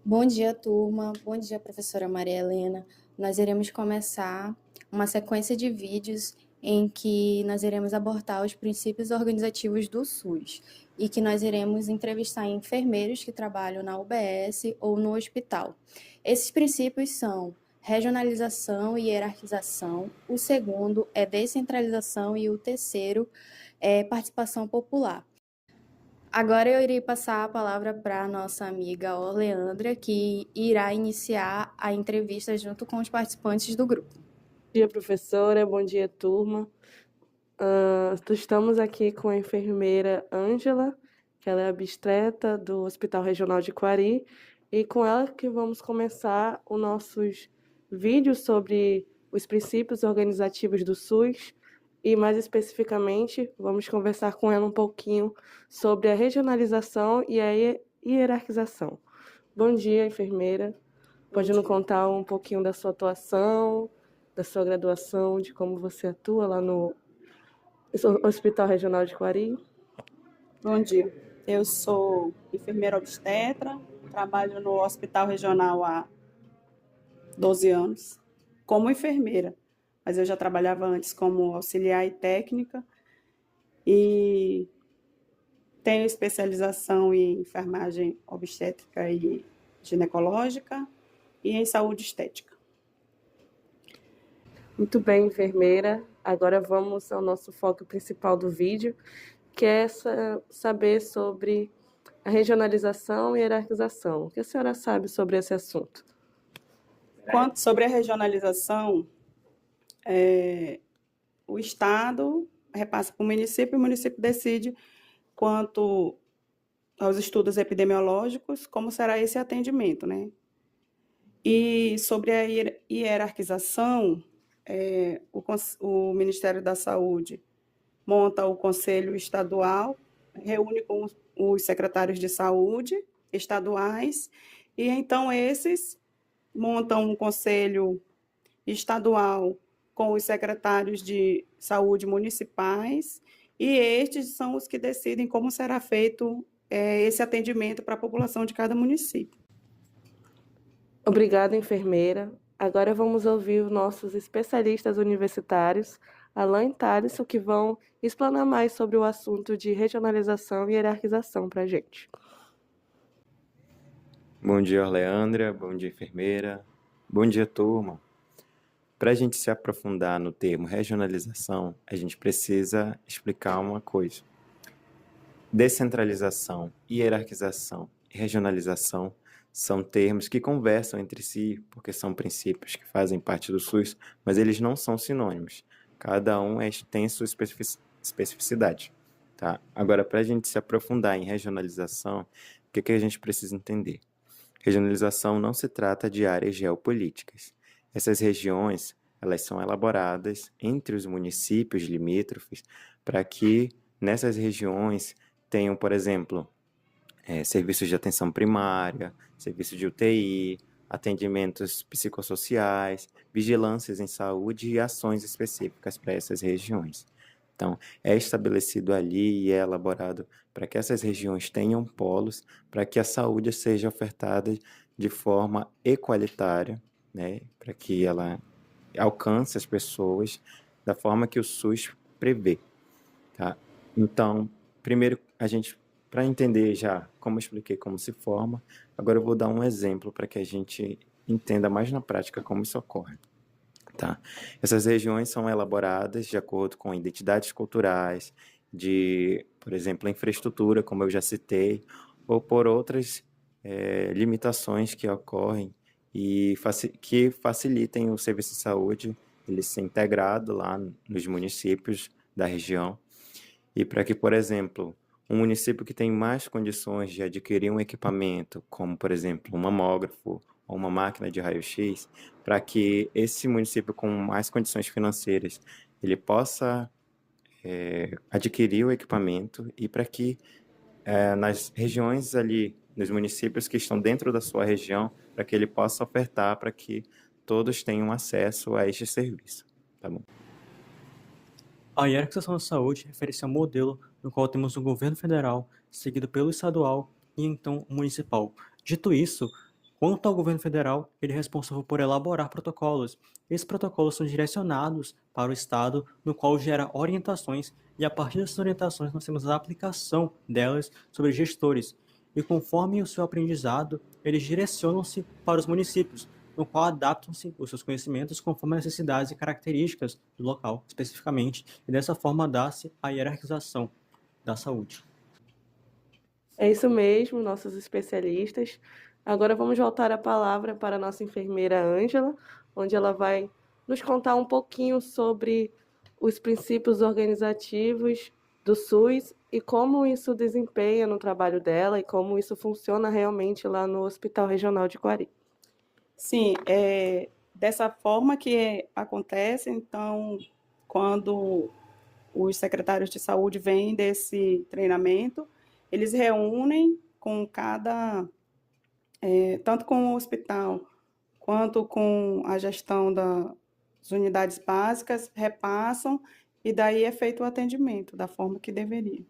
Bom dia, turma. Bom dia, professora Maria Helena. Nós iremos começar uma sequência de vídeos em que nós iremos abordar os princípios organizativos do SUS e que nós iremos entrevistar enfermeiros que trabalham na UBS ou no hospital. Esses princípios são regionalização e hierarquização, o segundo é descentralização e o terceiro é participação popular. Agora eu irei passar a palavra para a nossa amiga Orleandra, que irá iniciar a entrevista junto com os participantes do grupo. Bom dia, professora. Bom dia, turma. Estamos aqui com a enfermeira Ângela, que ela é obstetra do Hospital Regional de Quari, e com ela que vamos começar os nossos vídeos sobre os princípios organizativos do SUS e, mais especificamente, vamos conversar com ela um pouquinho sobre a regionalização e a hierarquização. Bom dia, enfermeira. Pode nos contar um pouquinho da sua atuação, da sua graduação, de como você atua lá no Hospital Regional de Quari? Bom dia, eu sou enfermeira obstetra, trabalho no Hospital Regional há 12 anos como enfermeira, mas eu já trabalhava antes como auxiliar e técnica e tenho especialização em enfermagem obstétrica e ginecológica e em saúde estética. Muito bem, enfermeira. Agora vamos ao nosso foco principal do vídeo, que é saber sobre a regionalização e hierarquização. O que a senhora sabe sobre esse assunto? Quanto sobre a regionalização, o Estado repassa para o município decide quanto aos estudos epidemiológicos, como será esse atendimento, né? E sobre a hierarquização, o Ministério da Saúde monta o Conselho Estadual, reúne com os secretários de saúde estaduais, e então esses montam um Conselho Estadual com os secretários de saúde municipais, e estes são os que decidem como será feito esse atendimento para a população de cada município. Obrigada, enfermeira. Agora vamos ouvir os nossos especialistas universitários, Alain e Thaleson, que vão explanar mais sobre o assunto de regionalização e hierarquização para a gente. Bom dia, Orleandra. Bom dia, enfermeira. Bom dia, turma. Para a gente se aprofundar no termo regionalização, a gente precisa explicar uma coisa. Descentralização, hierarquização e regionalização são termos que conversam entre si, porque são princípios que fazem parte do SUS, mas eles não são sinônimos. Cada um tem sua especificidade. Tá? Agora, para a gente se aprofundar em regionalização, o que a gente precisa entender? Regionalização não se trata de áreas geopolíticas. Essas regiões, elas são elaboradas entre os municípios limítrofes para que nessas regiões tenham, por exemplo, serviços de atenção primária, serviço de UTI, atendimentos psicossociais, vigilâncias em saúde e ações específicas para essas regiões. Então, é estabelecido ali e é elaborado para que essas regiões tenham polos, para que a saúde seja ofertada de forma equalitária, né, para que ela alcance as pessoas da forma que o SUS prevê. Tá? Então, primeiro, para entender já como eu expliquei como se forma, agora eu vou dar um exemplo para que a gente entenda mais na prática como isso ocorre. Tá? Essas regiões são elaboradas de acordo com identidades culturais, por exemplo, infraestrutura, como eu já citei, ou por outras limitações que ocorrem e que facilitem o serviço de saúde ele ser integrado lá nos municípios da região. E para que, por exemplo, um município que tem mais condições de adquirir um equipamento, como, por exemplo, um mamógrafo ou uma máquina de raio-x, para que esse município com mais condições financeiras ele possa adquirir o equipamento e para que nas regiões ali, nos municípios que estão dentro da sua região, para que ele possa ofertar para que todos tenham acesso a este serviço. Tá bom? A hierarquização da saúde refere-se ao modelo no qual temos o governo federal, seguido pelo estadual e então o municipal. Dito isso, Quanto ao governo federal, ele é responsável por elaborar protocolos. Esses protocolos são direcionados para o Estado, no qual gera orientações, e a partir dessas orientações nós temos a aplicação delas sobre gestores. E conforme o seu aprendizado, eles direcionam-se para os municípios, no qual adaptam-se os seus conhecimentos conforme as necessidades e características do local, especificamente, e dessa forma dá-se a hierarquização da saúde. É isso mesmo, nossos especialistas. Agora vamos voltar a palavra para a nossa enfermeira Ângela, onde ela vai nos contar um pouquinho sobre os princípios organizativos do SUS e como isso desempenha no trabalho dela e como isso funciona realmente lá no Hospital Regional de Quari. Sim, dessa forma que acontece, então, quando os secretários de saúde vêm desse treinamento, eles reúnem com tanto com o hospital quanto com a gestão das unidades básicas, repassam e daí é feito o atendimento da forma que deveria.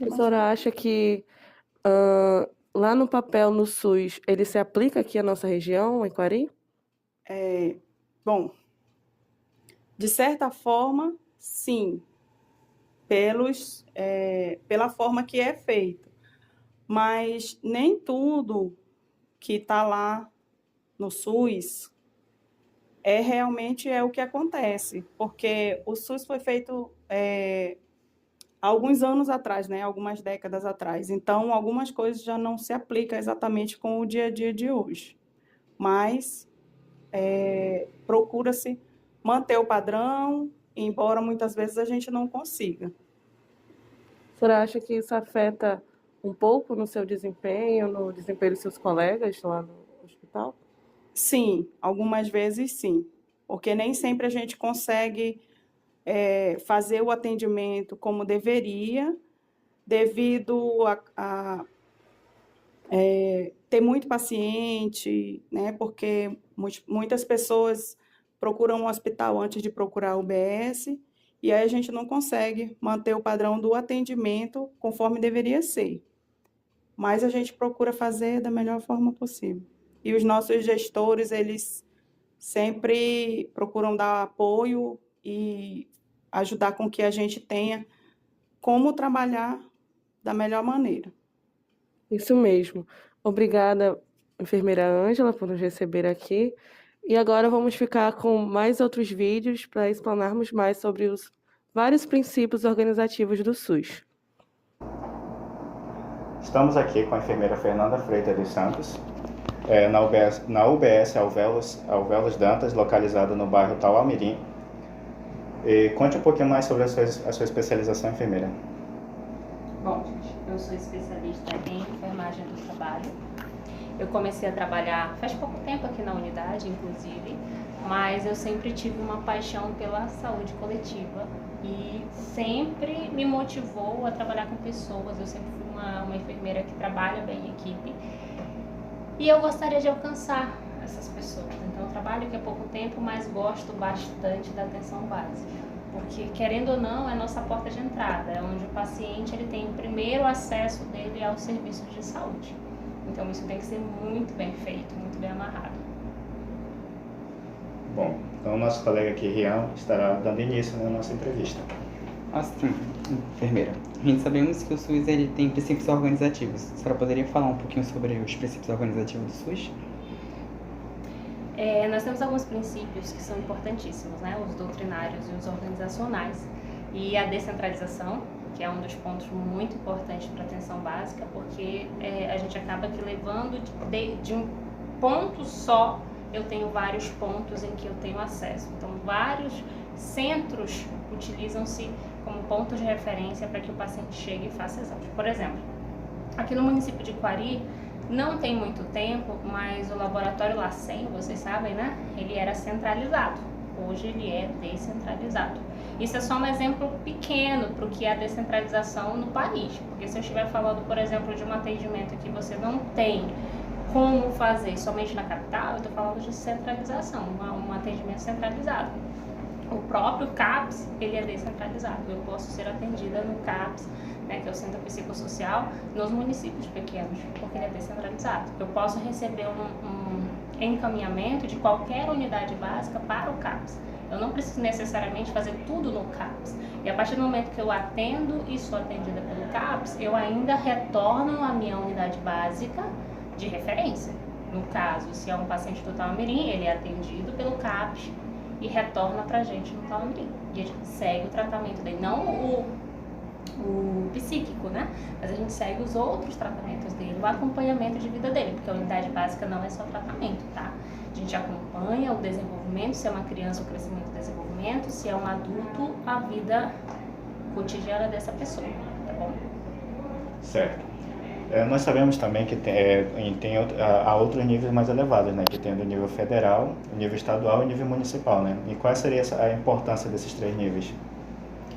A senhora acha que lá no papel no SUS, ele se aplica aqui à nossa região, em Quari? Bom, de certa forma, sim, pela forma que é feito, mas nem tudo que está lá no SUS realmente é o que acontece, porque o SUS foi feito há alguns anos atrás, né, algumas décadas atrás, então algumas coisas já não se aplicam exatamente com o dia a dia de hoje, mas procura-se manter o padrão, embora muitas vezes a gente não consiga. A senhora acha que isso afeta um pouco no seu desempenho, no desempenho dos seus colegas lá no hospital? Sim, algumas vezes sim, porque nem sempre a gente consegue fazer o atendimento como deveria, devido a ter muito paciente, né? Porque muitas pessoas procuram um hospital antes de procurar o UBS, e aí a gente não consegue manter o padrão do atendimento conforme deveria ser. Mas a gente procura fazer da melhor forma possível. E os nossos gestores, eles sempre procuram dar apoio e ajudar com que a gente tenha como trabalhar da melhor maneira. Isso mesmo. Obrigada, enfermeira Ângela, por nos receber aqui. E agora vamos ficar com mais outros vídeos para explanarmos mais sobre os vários princípios organizativos do SUS. Estamos aqui com a enfermeira Fernanda Freitas dos Santos, na UBS Alvelos Dantas, localizada no bairro Tauamirim. E conte um pouquinho mais sobre a sua especialização, enfermeira. Bom, gente, eu sou especialista em enfermagem do trabalho. Eu comecei a trabalhar faz pouco tempo aqui na unidade, inclusive, mas eu sempre tive uma paixão pela saúde coletiva e sempre me motivou a trabalhar com pessoas. Eu sempre fui uma enfermeira que trabalha bem em equipe e eu gostaria de alcançar essas pessoas. Então, eu trabalho aqui há pouco tempo, mas gosto bastante da atenção básica, porque, querendo ou não, é a nossa porta de entrada, é onde o paciente ele tem o primeiro acesso dele ao serviço de saúde. Então, isso tem que ser muito bem feito, muito bem amarrado. Bom, então o nosso colega aqui, Rian, estará dando início na nossa entrevista. Sim, enfermeira. A gente sabemos que o SUS ele tem princípios organizativos. A senhora poderia falar um pouquinho sobre os princípios organizativos do SUS? Nós temos alguns princípios que são importantíssimos, né? Os doutrinários e os organizacionais. E a descentralização, que é um dos pontos muito importantes para a atenção básica, porque a gente acaba que levando de um ponto só, eu tenho vários pontos em que eu tenho acesso. Então, vários centros utilizam-se como ponto de referência para que o paciente chegue e faça exame. Por exemplo, aqui no município de Quari, não tem muito tempo, mas o laboratório LACEN, vocês sabem, né? Ele era centralizado. Hoje ele é descentralizado. Isso é só um exemplo pequeno para o que é a descentralização no país. Porque se eu estiver falando, por exemplo, de um atendimento que você não tem como fazer somente na capital, eu estou falando de centralização, um atendimento centralizado. O próprio CAPS, ele é descentralizado. Eu posso ser atendida no CAPS né, que é o Centro Psicossocial, nos municípios pequenos, porque ele é descentralizado. Eu posso receber um encaminhamento de qualquer unidade básica para o CAPS. Eu não preciso necessariamente fazer tudo no CAPS. E a partir do momento que eu atendo e sou atendida pelo CAPS, eu ainda retorno à minha unidade básica de referência. No caso, se é um paciente do Tauamirim, ele é atendido pelo CAPS e retorna pra gente no Tauamirim. E a gente segue o tratamento dele, não o psíquico, né? Mas a gente segue os outros tratamentos dele, o acompanhamento de vida dele, porque a unidade básica não é só tratamento, tá? A gente acompanha o desenvolvimento, se é uma criança, o crescimento e desenvolvimento, se é um adulto, a vida cotidiana dessa pessoa, tá bom? Certo. Nós sabemos também que há outros níveis mais elevados, né? Que tem o nível federal, o nível estadual e o nível municipal, né? E qual seria a importância desses 3 níveis?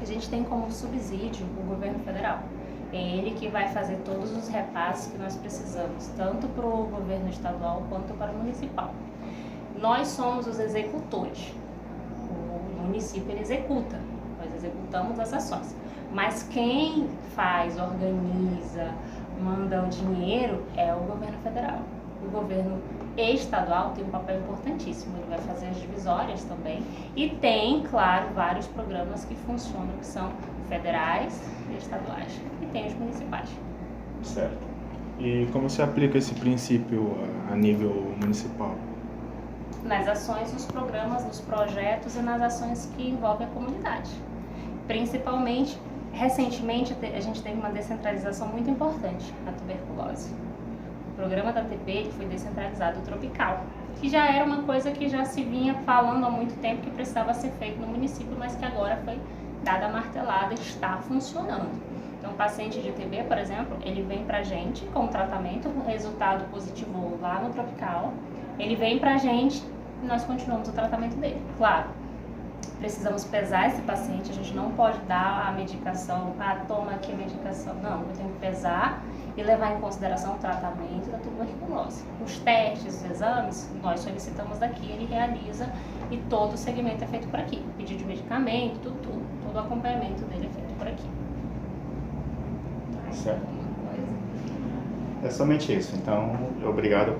A gente tem como subsídio o governo federal. É ele que vai fazer todos os repasses que nós precisamos, tanto para o governo estadual quanto para o municipal. Nós somos os executores. O município ele executa, nós executamos as ações. Mas quem faz, organiza, manda o dinheiro é o governo federal. O governo estadual tem um papel importantíssimo, ele vai fazer as divisórias também. E tem, claro, vários programas que funcionam, que são federais e estaduais. E tem os municipais. Certo. E como se aplica esse princípio a nível municipal? Nas ações, nos programas, nos projetos e nas ações que envolvem a comunidade. Principalmente, recentemente, a gente teve uma descentralização muito importante na tuberculose. O programa da TP ele foi descentralizado tropical, que já era uma coisa que já se vinha falando há muito tempo que precisava ser feito no município, mas que agora foi dada a martelada e está funcionando. Então, o paciente de TB, por exemplo, ele vem pra gente com tratamento, com resultado positivo lá no tropical, ele vem pra gente e nós continuamos o tratamento dele. Claro, precisamos pesar esse paciente, a gente não pode dar a medicação, toma aqui a medicação. Não, eu tenho que pesar e levar em consideração o tratamento da tuberculose. Os testes, os exames, nós solicitamos daqui, ele realiza e todo o segmento é feito por aqui. Pedido de medicamento, todo o acompanhamento dele é feito por aqui. Certo. É somente isso. Então, obrigado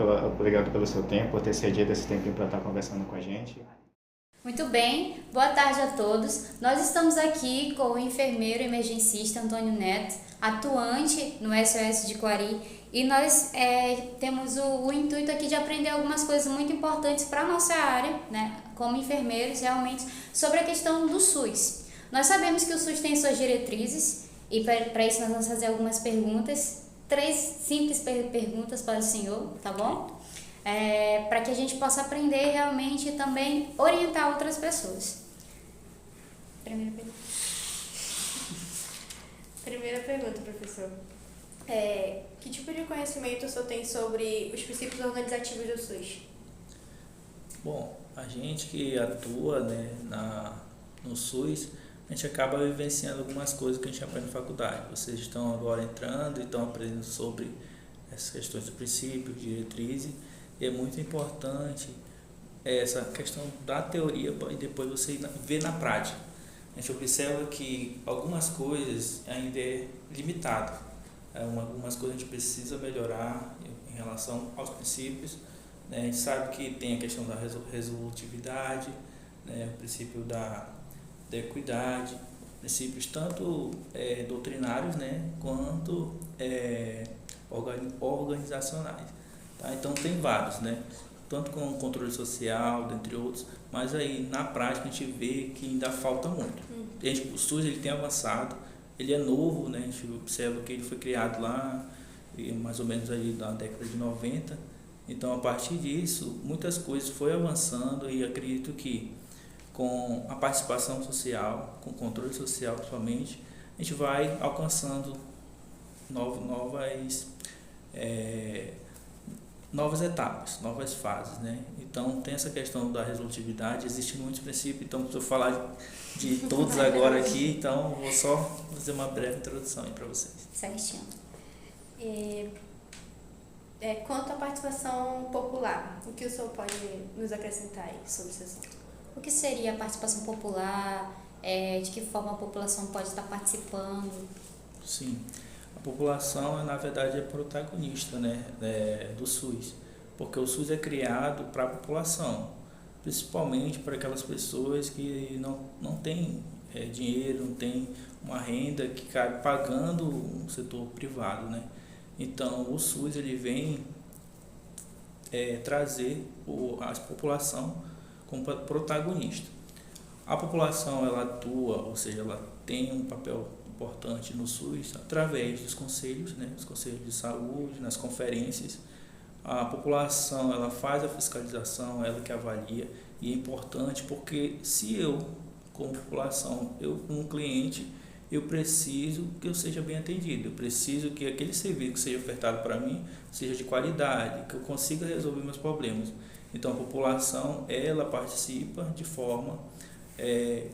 pelo seu tempo, por ter cedido esse tempinho para estar conversando com a gente. Muito bem, boa tarde a todos. Nós estamos aqui com o enfermeiro emergencista Antônio Neto, atuante no SOS de Coari, e nós temos o intuito aqui de aprender algumas coisas muito importantes para a nossa área, né, como enfermeiros, realmente, sobre a questão do SUS. Nós sabemos que o SUS tem suas diretrizes, e para isso nós vamos fazer algumas perguntas, 3 simples perguntas para o senhor, tá bom? Para que a gente possa aprender realmente e também orientar outras pessoas. Primeira pergunta, professor. Que tipo de conhecimento o senhor tem sobre os princípios organizativos do SUS? Bom, a gente que atua, né, no SUS, a gente acaba vivenciando algumas coisas que a gente aprende na faculdade. Vocês estão agora entrando e estão aprendendo sobre essas questões do princípio, diretrizes. E é muito importante essa questão da teoria e depois você ver na prática. A gente observa que algumas coisas ainda é limitado. Algumas coisas a gente precisa melhorar em relação aos princípios. Né? A gente sabe que tem a questão da resolutividade, né? O princípio da equidade, princípios tanto doutrinários, né? Quanto organizacionais. Tá? Então tem vários, né? Tanto com o controle social, dentre outros, mas aí na prática a gente vê que ainda falta muito. O SUS ele tem avançado, ele é novo, né? A gente observa que ele foi criado lá mais ou menos ali na década de 90, então a partir disso muitas coisas foi avançando e acredito que com a participação social, com o controle social principalmente, a gente vai alcançando novas etapas, novas fases, né? Então tem essa questão da resolutividade, existem muitos princípios, então se eu falar de todos agora aqui, então vou só fazer uma breve introdução aí para vocês. Certinho. Quanto à participação popular, o que o senhor pode nos acrescentar aí sobre esse assunto? O que seria a participação popular? De que forma a população pode estar participando? Sim, a população, na verdade, é protagonista, né, do SUS, porque o SUS é criado para a população, principalmente para aquelas pessoas que não têm dinheiro, não têm uma renda que cabe pagando um setor privado, né? Então, o SUS ele vem trazer a população como protagonista. A população ela atua, ou seja, ela tem um papel importante no SUS através dos conselhos, né, os conselhos de saúde, nas conferências. A população ela faz a fiscalização, ela que avalia, e é importante porque se eu, como população, eu como cliente, eu preciso que eu seja bem atendido, eu preciso que aquele serviço que seja ofertado para mim seja de qualidade, que eu consiga resolver meus problemas. Então a população ela participa de forma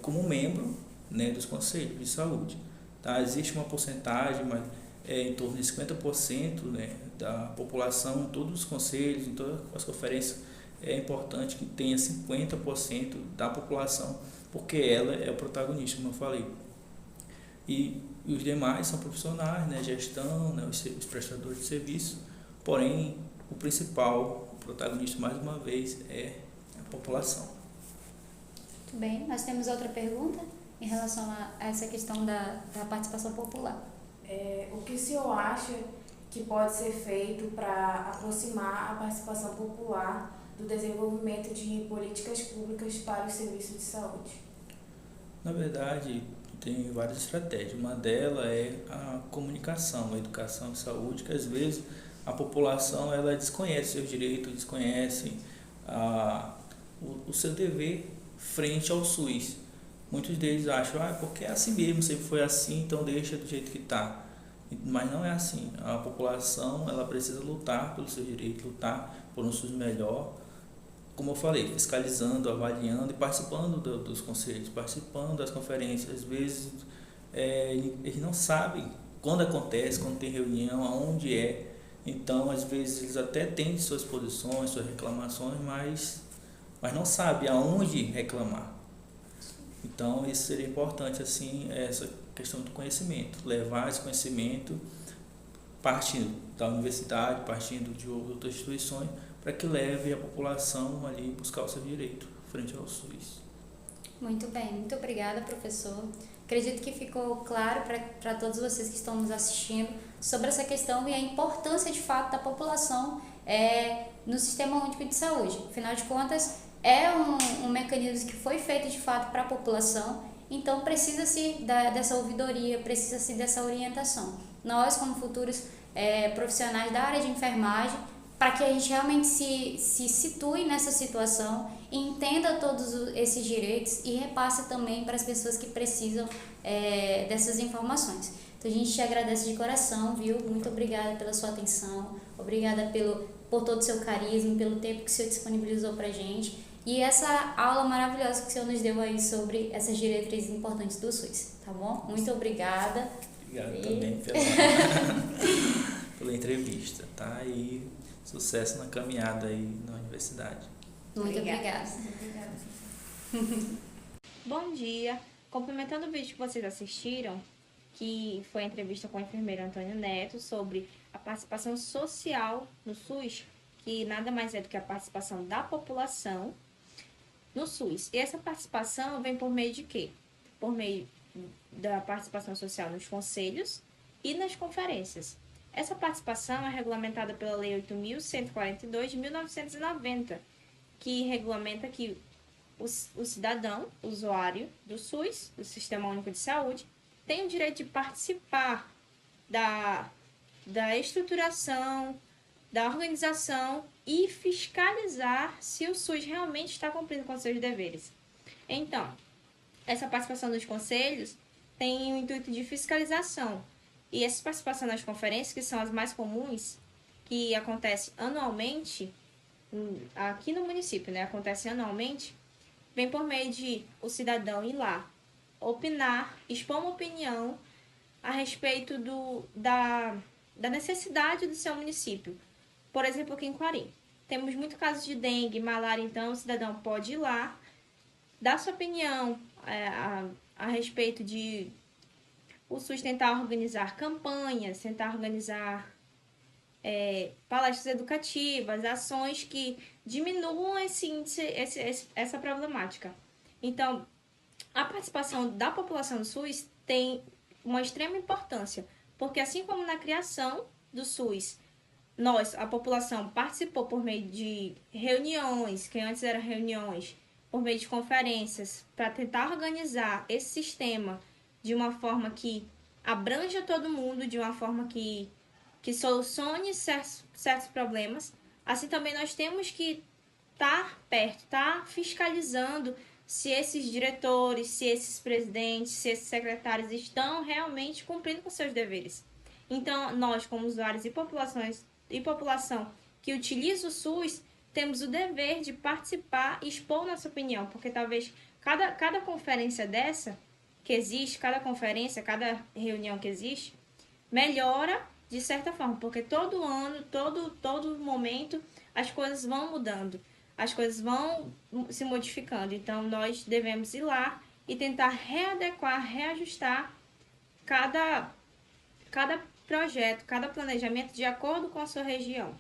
como membro, né, dos conselhos de saúde. Tá? Existe uma porcentagem, mas em torno de 50%, né, da população, em todos os conselhos, em todas as conferências, é importante que tenha 50% da população, porque ela é o protagonista, como eu falei. E os demais são profissionais, né, gestão, né, os prestadores de serviço, porém, o principal, o protagonista, mais uma vez, é a população. Muito bem, nós temos outra pergunta em relação a essa questão da participação popular. O que o senhor acha que pode ser feito para aproximar a participação popular do desenvolvimento de políticas públicas para os serviços de saúde? Na verdade, tem várias estratégias. Uma delas é a comunicação, a educação e saúde, que às vezes a população ela desconhece seus direitos, desconhece o seu dever frente ao SUS. Muitos deles acham, porque é assim mesmo, sempre foi assim, então deixa do jeito que está. Mas não é assim. A população ela precisa lutar pelos seus direitos, lutar por um SUS melhor. Como eu falei, fiscalizando, avaliando e participando dos conselhos, participando das conferências. Às vezes eles não sabem quando acontece, quando tem reunião, aonde é. Então, às vezes, eles até têm suas posições, suas reclamações, mas não sabem aonde reclamar. Então, isso seria importante, assim, essa questão do conhecimento, levar esse conhecimento partindo da universidade, partindo de outras instituições, para que leve a população ali buscar o seu direito frente ao SUS. Muito bem, muito obrigada, professor. Acredito que ficou claro para todos vocês que estão nos assistindo sobre essa questão e a importância, de fato, da população no Sistema Único de Saúde. Afinal de contas, é um mecanismo que foi feito, de fato, para a população, então precisa-se dessa ouvidoria, precisa-se dessa orientação. Nós, como futuros profissionais da área de enfermagem, para que a gente realmente se situe nessa situação, entenda todos esses direitos e repasse também para as pessoas que precisam dessas informações. Então a gente te agradece de coração, viu? Muito obrigada pela sua atenção, obrigada por todo o seu carisma, pelo tempo que o senhor disponibilizou para a gente e essa aula maravilhosa que o senhor nos deu aí sobre essas diretrizes importantes do SUS, tá bom? Muito obrigada. Obrigado também pela entrevista, tá? E sucesso na caminhada aí na universidade. Muito obrigada. Bom dia. Complementando o vídeo que vocês assistiram, que foi a entrevista com o enfermeiro Antônio Neto sobre a participação social no SUS, que nada mais é do que a participação da população no SUS. E essa participação vem por meio de quê? Por meio da participação social nos conselhos e nas conferências. Essa participação é regulamentada pela Lei 8.142 de 1990, que regulamenta que o cidadão, usuário do SUS, do Sistema Único de Saúde, tem o direito de participar da estruturação, da organização e fiscalizar se o SUS realmente está cumprindo com seus deveres. Então, essa participação dos conselhos tem o intuito de fiscalização. E essa participação nas conferências, que são as mais comuns, que acontece anualmente, aqui no município, né? Acontece anualmente, vem por meio de o cidadão ir lá, opinar, expor uma opinião a respeito da necessidade do seu município. Por exemplo, aqui em Quari, temos muitos casos de dengue, malária, então o cidadão pode ir lá, dar sua opinião a respeito de o SUS tentar organizar campanhas, tentar organizar palestras educativas, ações que diminuam esse índice, essa problemática. Então, a participação da população do SUS tem uma extrema importância, porque assim como na criação do SUS, a população, participou por meio de reuniões, que antes eram reuniões, por meio de conferências, para tentar organizar esse sistema de uma forma que abranja todo mundo, de uma forma que solucione certos problemas. Assim também nós temos que estar perto, estar fiscalizando se esses diretores, se esses presidentes, se esses secretários estão realmente cumprindo com seus deveres. Então, nós, como usuários e população que utiliza o SUS, temos o dever de participar e expor nossa opinião, porque talvez cada conferência dessa que existe, cada conferência, cada reunião que existe, melhora de certa forma, porque todo ano, todo momento, as coisas vão mudando, as coisas vão se modificando. Então, nós devemos ir lá e tentar readequar, reajustar cada projeto, cada planejamento de acordo com a sua região.